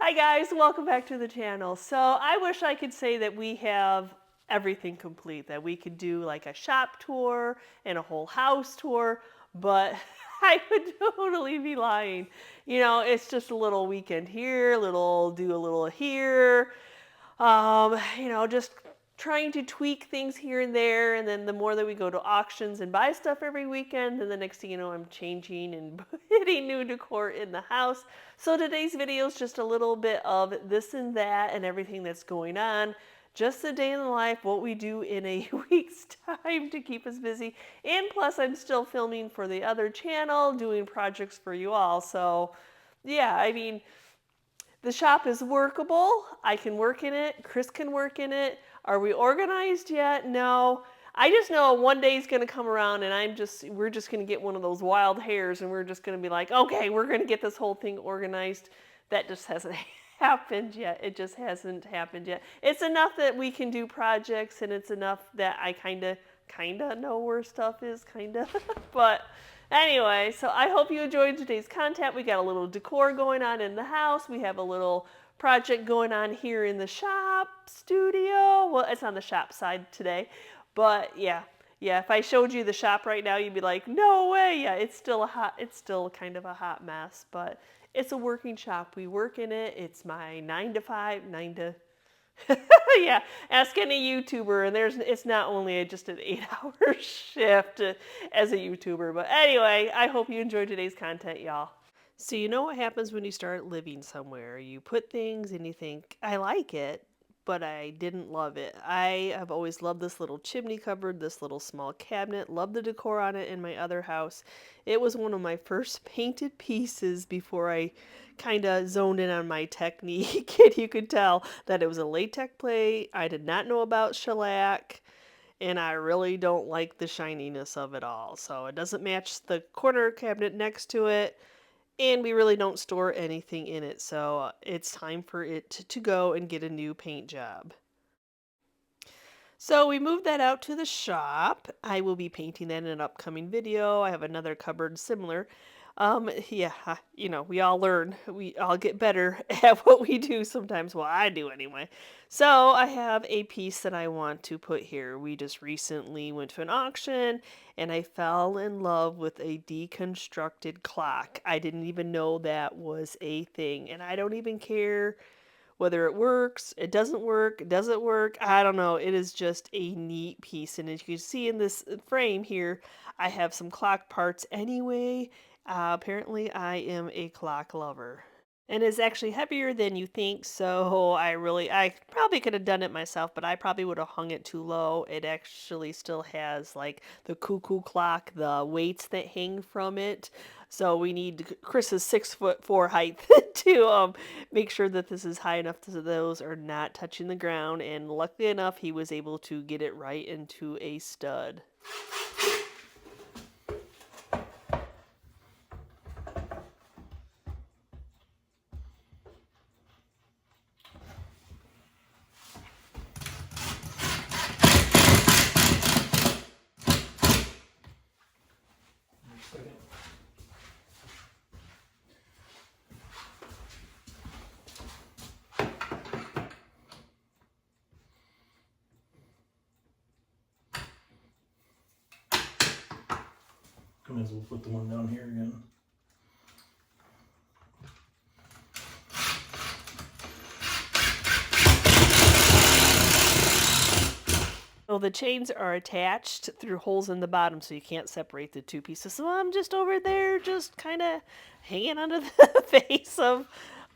Hi guys, welcome back to the channel. So I wish I could say that we have everything complete, that we could do like a shop tour and a whole house tour, but I would totally be lying. You know, it's just a little weekend here, do a little here, just trying to tweak things here and there. And then the more that we go to auctions and buy stuff every weekend, and the next thing you know, I'm changing and putting new decor in the house. So today's video is just a little bit of this and that and everything that's going on. Just a day in the life, what we do in a week's time to keep us busy. And plus, I'm still filming for the other channel, doing projects for you all. So yeah, I mean, the shop is workable. I can work in it. Chris can work in it. Are we organized yet? No. I just know one day is going to come around and we're just going to get one of those wild hairs and we're just going to be like, okay, we're going to get this whole thing organized. That just hasn't happened yet. It just hasn't happened yet. It's enough that we can do projects and it's enough that I kind of know where stuff is, but anyway, so I hope you enjoyed today's content. We got a little decor going on in the house. We have a little project going on here in the shop studio. Well, it's on the shop side today, but yeah, if I showed you the shop right now, you'd be like, no way. Yeah, it's still kind of a hot mess, but it's a working shop. We work in it. It's my 9 to 5, 9 to yeah, ask any YouTuber, and it's not only just an 8-hour shift as a YouTuber. But anyway, I hope you enjoyed today's content, y'all. So you know what happens when you start living somewhere? You put things and you think, I like it, but I didn't love it. I have always loved this little chimney cupboard, this little small cabinet, loved the decor on it in my other house. It was one of my first painted pieces before I kind of zoned in on my technique. And you could tell that it was a latex plate. I did not know about shellac, and I really don't like the shininess of it all. So it doesn't match the corner cabinet next to it. And we really don't store anything in it, so it's time for it to go and get a new paint job. So we moved that out to the shop. I will be painting that in an upcoming video. I have another cupboard similar. Yeah, we all learn. We all get better at what we do sometimes. Well, I do anyway. So I have a piece that I want to put here. We just recently went to an auction and I fell in love with a deconstructed clock. I didn't even know that was a thing, and I don't even care whether it works, it doesn't work, does it work? I don't know. It is just a neat piece. And as you can see in this frame here, I have some clock parts anyway. Apparently, I am a clock lover. And it's actually heavier than you think, so I probably could have done it myself, but I probably would have hung it too low. It actually still has like the cuckoo clock, the weights that hang from it. So we need Chris's 6'4" height to make sure that this is high enough so those are not touching the ground. And luckily enough, he was able to get it right into a stud. Might as well put the one down here again. So the chains are attached through holes in the bottom, so you can't separate the two pieces. So I'm just over there, just kind of hanging onto the face of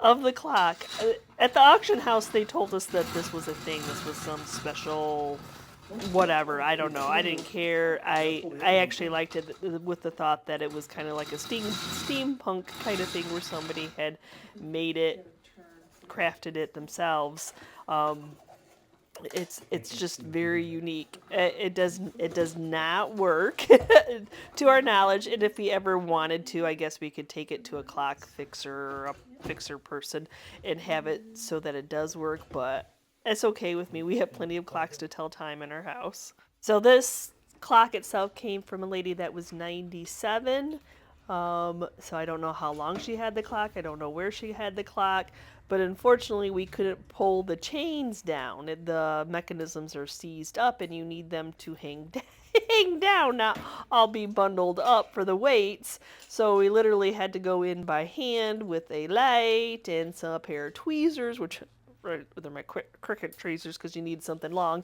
the clock. At the auction house, they told us that this was a thing. This was some special whatever. I don't know. I didn't care. I actually liked it with the thought that it was kind of like a steampunk kind of thing where somebody had made it, crafted it themselves. It's just very unique. It does not work to our knowledge, and if we ever wanted to, I guess we could take it to a clock fixer or a fixer person and have it so that it does work, but it's okay with me. We have plenty of clocks to tell time in our house. So this clock itself came from a lady that was 97. So I don't know how long she had the clock. I don't know where she had the clock. But unfortunately, we couldn't pull the chains down. The mechanisms are seized up, and you need them to hang down, not all be bundled up for the weights. So we literally had to go in by hand with a light and a pair of tweezers, which they're my cricket tweezers because you need something long,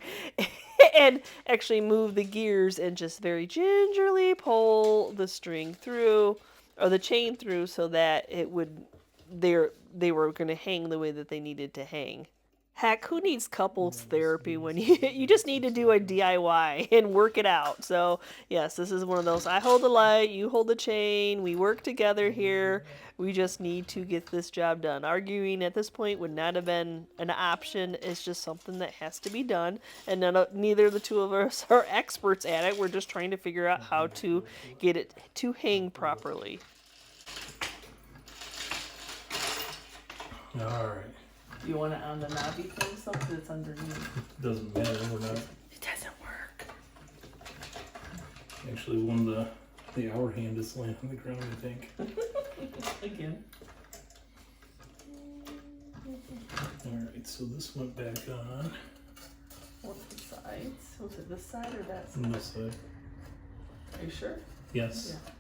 and actually move the gears and just very gingerly pull the string through or the chain through so that it would they were going to hang the way that they needed to hang. Heck, who needs couples therapy when you just need to do a DIY and work it out? So, yes, this is one of those. I hold the light, you hold the chain, we work together here. We just need to get this job done. Arguing at this point would not have been an option. It's just something that has to be done. And neither of the two of us are experts at it. We're just trying to figure out how to get it to hang properly. All right. You want it on the knobby thing so that it's underneath? It doesn't matter. We're not. It doesn't work. Actually, one of the hour hand is laying on the ground, I think. Again. All right. So this went back on. What's the sides? Was it this side or that On side? this side. Are you sure? Yes. Yeah.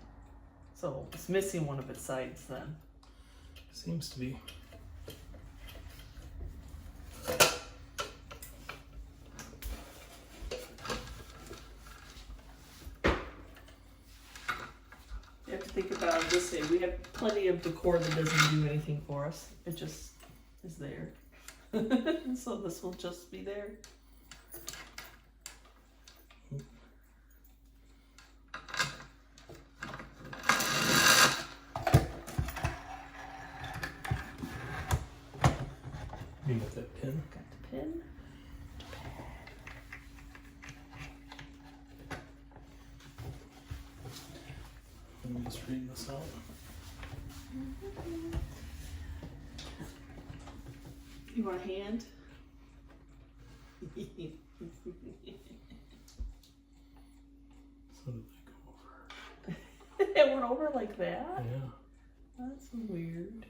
So it's missing one of its sides then. Seems to be. You have to think about it this way. We have plenty of decor that doesn't do anything for us. It just is there. So this will just be there. You got that pin? Got the pin. Let me just read this out. You want a hand? So did they go over? It went over like that? Yeah. That's weird.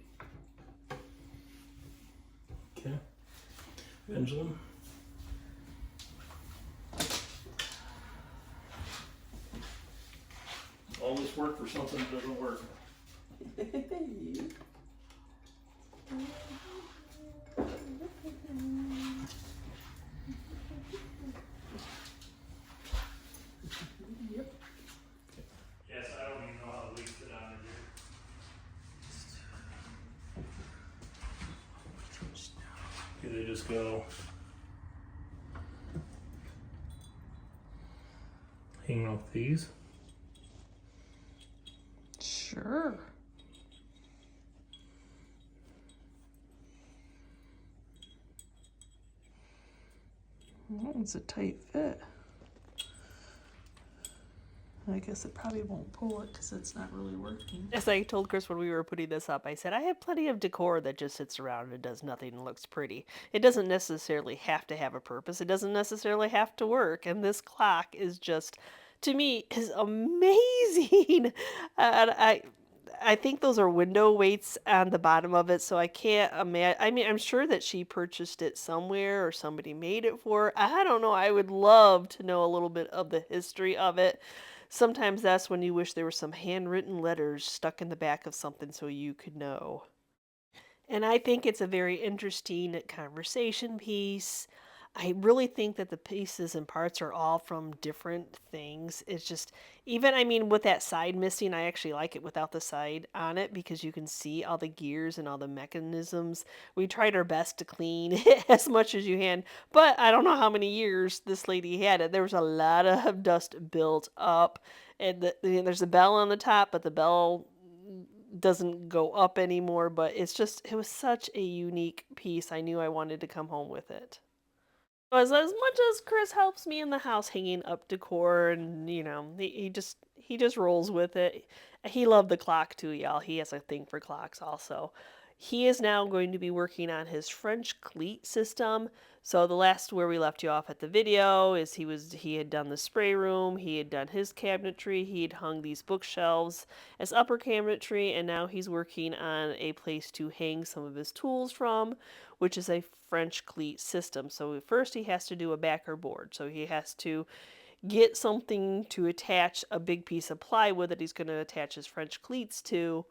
Okay. Pendulum. All this work for something that doesn't work. Yep. Yes, I don't even know how the weights fit on it here. Do they just go hanging off these? Sure. Well, it's a tight fit. I guess it probably won't pull it because it's not really working. As I told Chris when we were putting this up, I said, I have plenty of decor that just sits around and does nothing and looks pretty. It doesn't necessarily have to have a purpose. It doesn't necessarily have to work. And this clock is just, to me, is amazing. I think those are window weights on the bottom of it, so I can't imagine. I mean, I'm sure that she purchased it somewhere or somebody made it for her. I don't know. I would love to know a little bit of the history of it. Sometimes that's when you wish there were some handwritten letters stuck in the back of something so you could know. And I think it's a very interesting conversation piece. I really think that the pieces and parts are all from different things. It's just, even, I mean, with that side missing, I actually like it without the side on it because you can see all the gears and all the mechanisms. We tried our best to clean it as much as you can, but I don't know how many years this lady had it. There was a lot of dust built up, and there's a bell on the top, but the bell doesn't go up anymore. But it was such a unique piece. I knew I wanted to come home with it. As much as Chris helps me in the house hanging up decor, and he just rolls with it. He loved the clock too, y'all. He has a thing for clocks also. He is now going to be working on his French cleat system. So the last where we left you off at the video is he had done the spray room, he had done his cabinetry, he had hung these bookshelves as upper cabinetry, and now he's working on a place to hang some of his tools from, which is a French cleat system. So first he has to do a backer board. So he has to get something to attach a big piece of plywood that he's going to attach his French cleats to,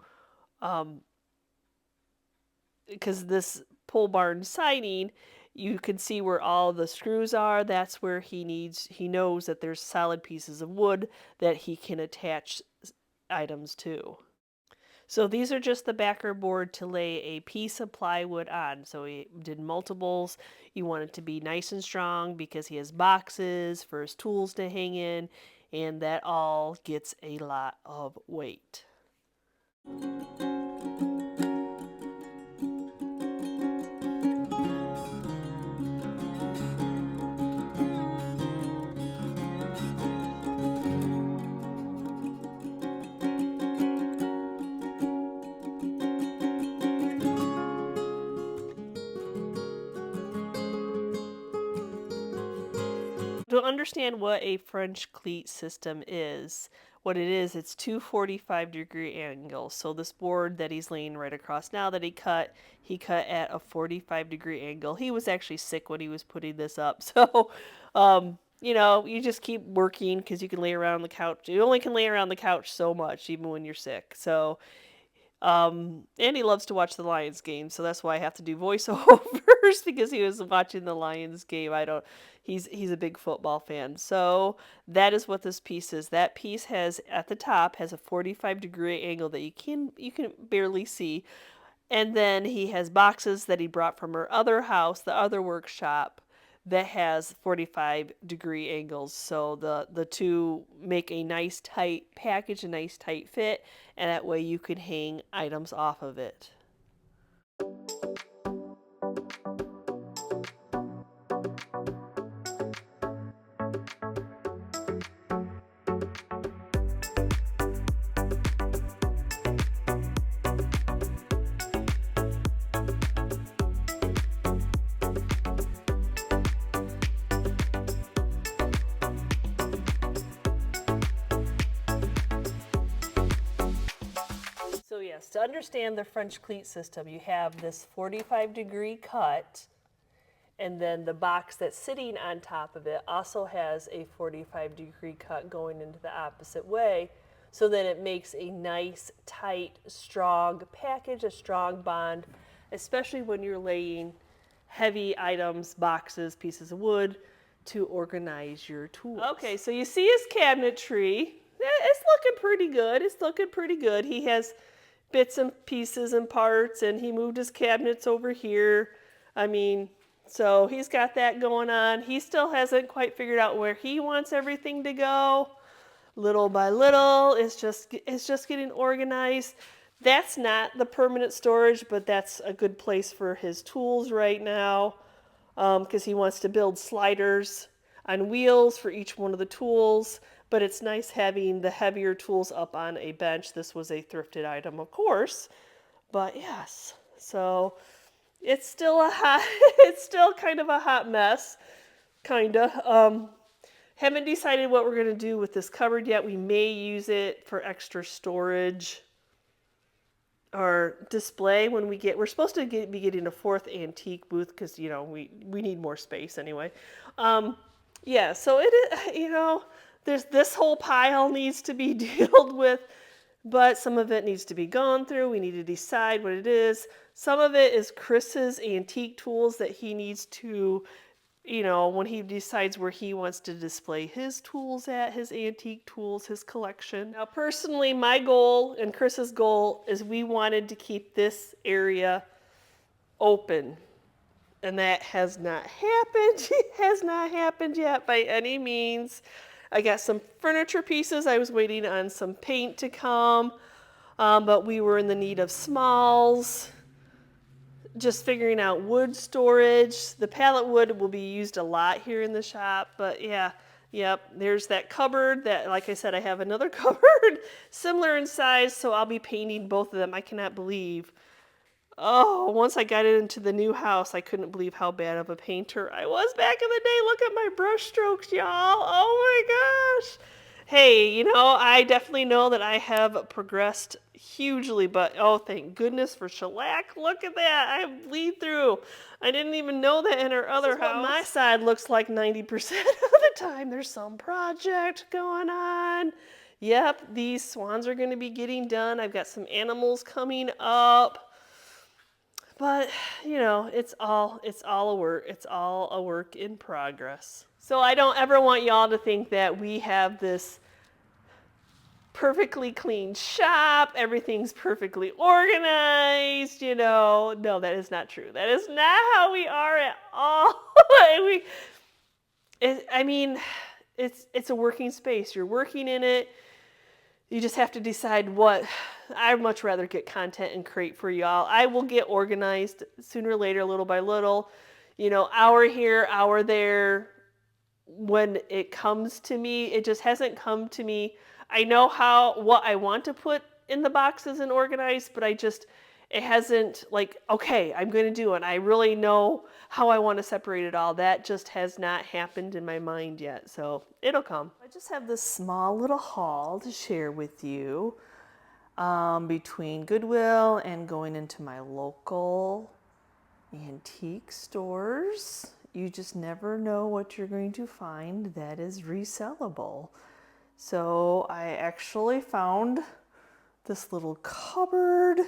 because this pole barn siding, you can see where all the screws are. That's where he knows that there's solid pieces of wood that he can attach items to. So these are just the backer board to lay a piece of plywood on. So he did multiples. You want it to be nice and strong because he has boxes for his tools to hang in, and that all gets a lot of weight. To understand what a French cleat system is, what it is, it's two 45-degree angles. So this board that he's laying right across now that he cut at a 45-degree angle. He was actually sick when he was putting this up. So, you know, you just keep working because you can lay around the couch. You only can lay around the couch so much, even when you're sick. So, and he loves to watch the Lions game, so that's why I have to do voiceovers because he was watching the Lions game. He's a big football fan. So that is what this piece is. That piece has at the top has a 45-degree angle that you can barely see. And then he has boxes that he brought from our other house, the other workshop, that has 45-degree angles. So the two make a nice tight package, a nice tight fit, and that way you can hang items off of it. So yes, to understand the French cleat system, you have this 45-degree cut, and then the box that's sitting on top of it also has a 45-degree cut going into the opposite way, so that it makes a nice, tight, strong package, a strong bond, especially when you're laying heavy items, boxes, pieces of wood, to organize your tools. Okay, so you see his cabinetry. It's looking pretty good. It's looking pretty good. He has bits and pieces and parts, and he moved his cabinets over here. I mean, so he's got that going on. He still hasn't quite figured out where he wants everything to go. Little by little, it's just getting organized. That's not the permanent storage, but that's a good place for his tools right now, because he wants to build sliders on wheels for each one of the tools. But it's nice having the heavier tools up on a bench. This was a thrifted item, of course, but yes. So it's still it's still kind of a hot mess, kinda. Haven't decided what we're gonna do with this cupboard yet. We may use it for extra storage or display when we're supposed to be getting a fourth antique booth because, you know, we need more space anyway. Yeah, so it is, you know, there's this whole pile needs to be dealt with, but some of it needs to be gone through. We need to decide what it is. Some of it is Chris's antique tools that he needs to, you know, when he decides where he wants to display his tools at, his antique tools, his collection. Now, personally, my goal and Chris's goal is we wanted to keep this area open. And that has not happened. It has not happened yet by any means. I got some furniture pieces. I was waiting on some paint to come, but we were in the need of smalls. Just figuring out wood storage. The pallet wood will be used a lot here in the shop, but yeah, yep, there's that cupboard that, like I said, I have another cupboard similar in size, so I'll be painting both of them. I cannot believe Oh, once I got it into the new house, I couldn't believe how bad of a painter I was back in the day. Look at my brush strokes, y'all. Oh my gosh. Hey, you know, I definitely know that I have progressed hugely, but oh, thank goodness for shellac. Look at that. I bleed through. I didn't even know that in our other house. What my side looks like 90% of the time. There's some project going on. Yep, these swans are going to be getting done. I've got some animals coming up. But, you know, it's all a work. It's all a work in progress. So I don't ever want y'all to think that we have this perfectly clean shop, everything's perfectly organized, you know. No, that is not true. That is not how we are at all. I mean, it's a working space. You're working in it. You just have to decide what. I'd much rather get content and create for y'all. I will get organized sooner or later, little by little. You know, hour here, hour there. When it comes to me, it just hasn't come to me. I know what I want to put in the boxes and organize, but it hasn't like, okay, I'm going to do it. I really know how I want to separate it all. That just has not happened in my mind yet, so it'll come. I just have this small little haul to share with you between Goodwill and going into my local antique stores. You just never know what you're going to find that is resellable. So I actually found this little cupboard.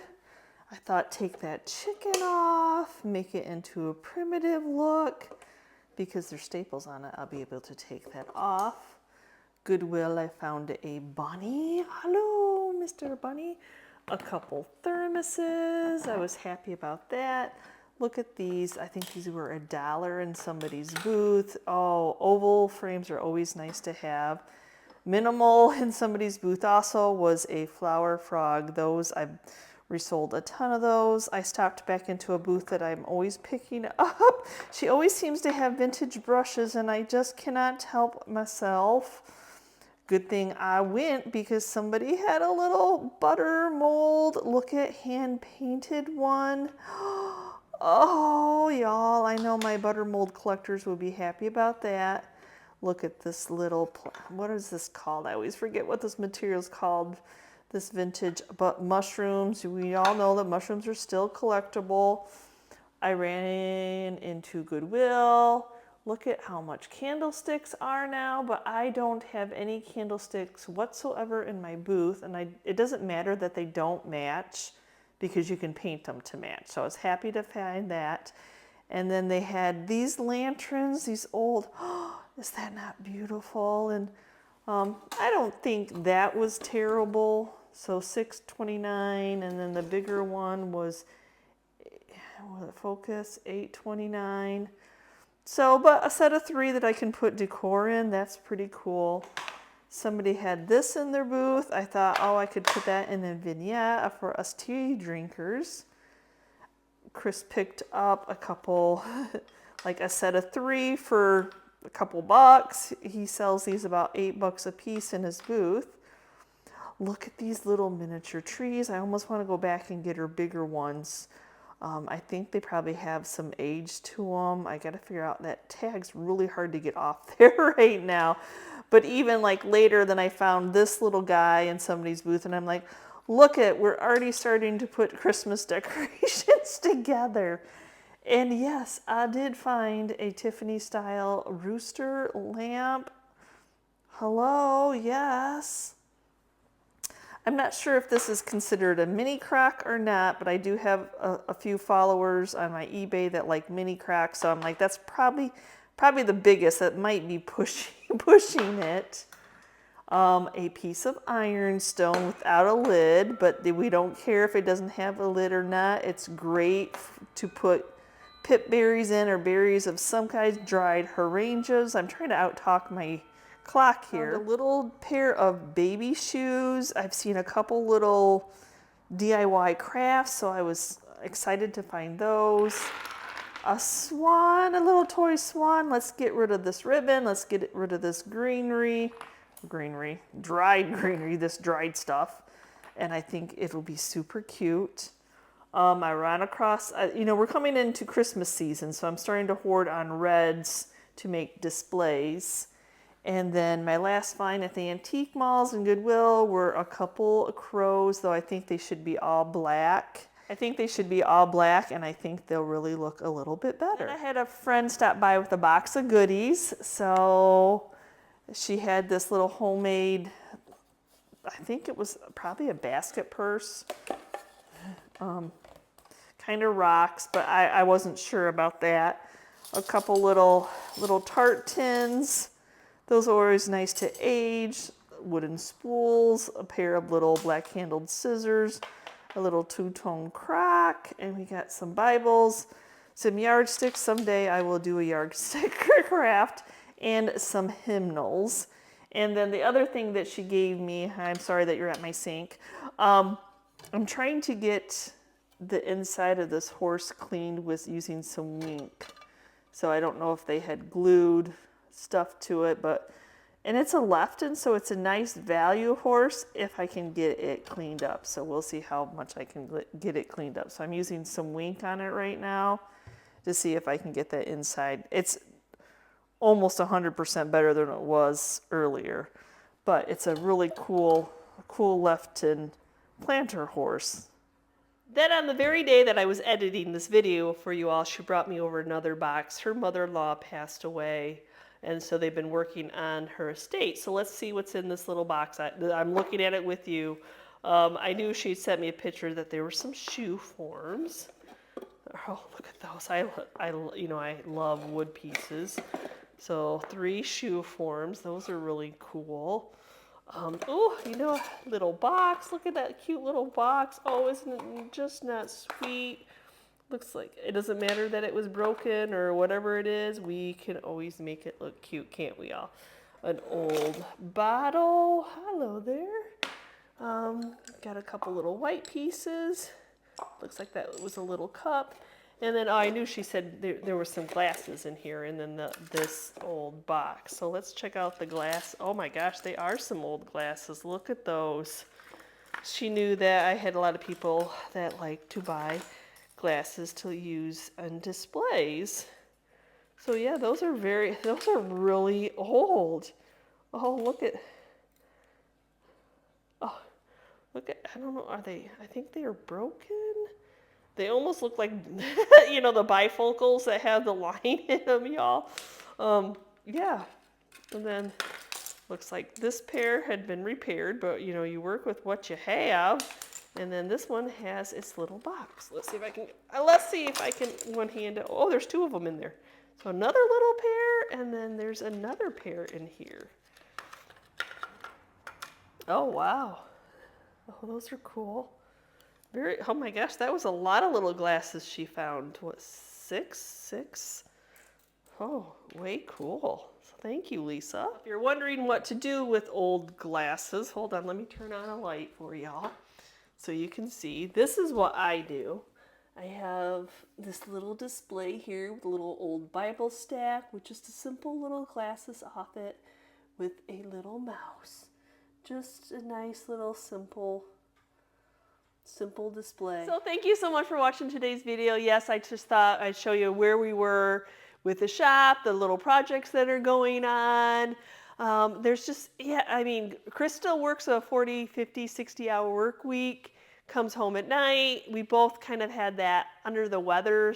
I thought, take that chicken off, make it into a primitive look. Because there's staples on it, I'll be able to take that off. Goodwill, I found a bunny. Hello, Mr. Bunny. A couple thermoses. I was happy about that. Look at these. I think these were $1 in somebody's booth. Oh, oval frames are always nice to have. Minimal in somebody's booth also was a flower frog. Those, I've resold a ton of those. I stopped back into a booth that I'm always picking up. She always seems to have vintage brushes and I just cannot help myself. Good thing I went because somebody had a little butter mold. Look at hand painted one. Oh, y'all, I know my butter mold collectors will be happy about that. Look at this little, what is this called? I always forget what this material is called. This vintage, but mushrooms. We all know that mushrooms are still collectible. I ran into Goodwill. Look at how much candlesticks are now, but I don't have any candlesticks whatsoever in my booth, and it doesn't matter that they don't match because you can paint them to match. So I was happy to find that. And then they had these lanterns, these old, oh, is that not beautiful? And I don't think that was terrible. So $6.29, and then the bigger one was it focus? $8.29. So, but a set of 3 that I can put decor in, that's pretty cool. Somebody had this in their booth. I thought, oh, I could put that in a vignette for us tea drinkers. Chris picked up a couple, like a set of 3 for a couple bucks. He sells these about $8 a piece in his booth. Look at these little miniature trees. I almost want to go back and get her bigger ones. I think they probably have some age to them. I got to figure out, that tag's really hard to get off there right now. But even like later, then I found this little guy in somebody's booth and I'm like, look at, we're already starting to put Christmas decorations together. And yes, I did find a Tiffany style rooster lamp. Hello, yes. I'm not sure if this is considered a mini crock or not, but I do have a few followers on my eBay that like mini crocks. So I'm like, that's probably the biggest that might be pushing it. A piece of ironstone without a lid, but we don't care if it doesn't have a lid or not. It's great to put pip berries in, or berries of some kind, dried hydrangeas. I'm trying to out-talk my clock here. A little pair of baby shoes. I've seen a couple little DIY crafts, so I was excited to find those. A swan, a little toy swan. Let's get rid of this ribbon. Let's get rid of this dried greenery, this dried stuff. And I think it'll be super cute. I ran across, we're coming into Christmas season, so I'm starting to hoard on reds to make displays. And then my last find at the antique malls and Goodwill were a couple of crows, though I think they should be all black. I think they should be all black, and I think they'll really look a little bit better. And I had a friend stop by with a box of goodies, so she had this little homemade, I think it was probably a basket purse. Kind of rocks, but I wasn't sure about that. A couple little tart tins. Those are always nice to age. Wooden spools, a pair of little black-handled scissors, a little two-tone crock, and we got some Bibles, some yardsticks. Someday I will do a yardstick craft, and some hymnals. And then the other thing that she gave me, I'm sorry that you're at my sink, I'm trying to get the inside of this horse cleaned with using some ink. So I don't know if they had glued stuff to it, and it's a Lefton, so it's a nice value horse if I can get it cleaned up. So we'll see how much I can get it cleaned up. So I'm using some ink on it right now to see if I can get that inside. It's almost 100% better than it was earlier, but it's a really cool Lefton planter horse. Then on the very day that I was editing this video for you all, she brought me over another box. Her mother-in-law passed away, and so they've been working on her estate. So let's see what's in this little box. I'm looking at it with you. I knew she'd sent me a picture that there were some shoe forms. Oh, look at those. I love wood pieces. So 3 shoe forms. Those are really cool. Little box. Look at that cute little box. Oh, isn't it just not sweet? Looks like it doesn't matter that it was broken or whatever it is. We can always make it look cute, can't we all? An old bottle. Hello there. Got a couple little white pieces. Looks like that was a little cup. And then I knew she said there were some glasses in here, and then this old box. So let's check out the glass. Oh my gosh, they are some old glasses. Look at those. She knew that I had a lot of people that like to buy glasses to use on displays. So yeah, those are really old. Oh, look at, I don't know, I think they are broken. They almost look like, the bifocals that have the line in them, y'all. Yeah. And then looks like this pair had been repaired, but you work with what you have. And then this one has its little box. Let's see if I can one hand. Oh, there's 2 of them in there. So another little pair, and then there's another pair in here. Oh, wow. Oh, those are cool. Oh my gosh, that was a lot of little glasses she found. What, 6? Oh, way cool. Thank you, Lisa. If you're wondering what to do with old glasses, hold on, let me turn on a light for y'all so you can see. This is what I do. I have this little display here with a little old Bible stack with just a simple little glasses off it with a little mouse. Just a nice little simple display. So thank you so much for watching today's video. Yes, I just thought I'd show you where we were with the shop, the little projects that are going on. Chris still works a 40, 50, 60-hour work week, comes home at night. We both kind of had that under the weather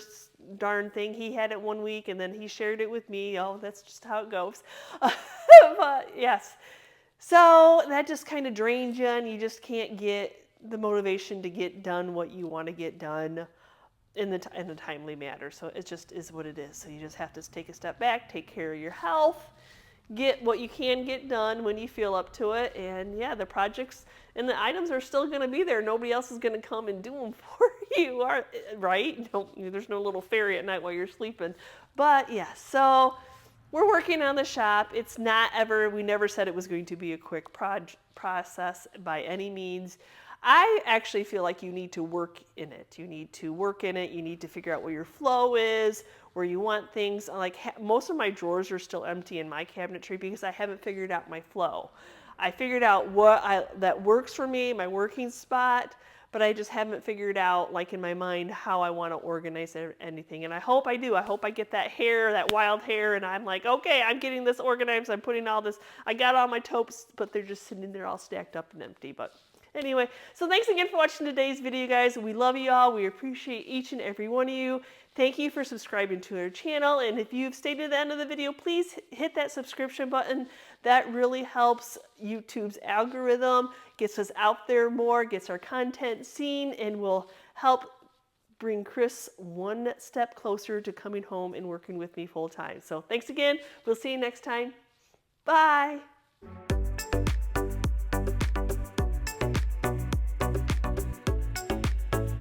darn thing. He had it one week, and then he shared it with me. Oh, that's just how it goes. But yes, so that just kind of drains you, and you just can't get the motivation to get done what you want to get done in a timely manner. So it just is what it is. So you just have to take a step back, take care of your health, get what you can get done when you feel up to it. And yeah, the projects and the items are still going to be there. Nobody else is going to come and do them for you, right? There's no little fairy at night while you're sleeping. But yeah, so we're working on the shop. We never said it was going to be a quick process by any means. I actually feel like you need to work in it. You need to figure out where your flow is, where you want things. Like most of my drawers are still empty in my cabinetry because I haven't figured out my flow. I figured out that works for me, my working spot, but I just haven't figured out, like in my mind, how I want to organize anything. And I hope I do. I hope I get that hair, that wild hair, and I'm like, okay, I'm getting this organized. I'm putting all this, I got all my taupes, but they're just sitting there all stacked up and empty. But anyway, so thanks again for watching today's video, guys. We love you all. We appreciate each and every one of you. Thank you for subscribing to our channel. And if you've stayed to the end of the video, please hit that subscription button. That really helps YouTube's algorithm, gets us out there more, gets our content seen, and will help bring Chris one step closer to coming home and working with me full time. So thanks again. We'll see you next time. Bye.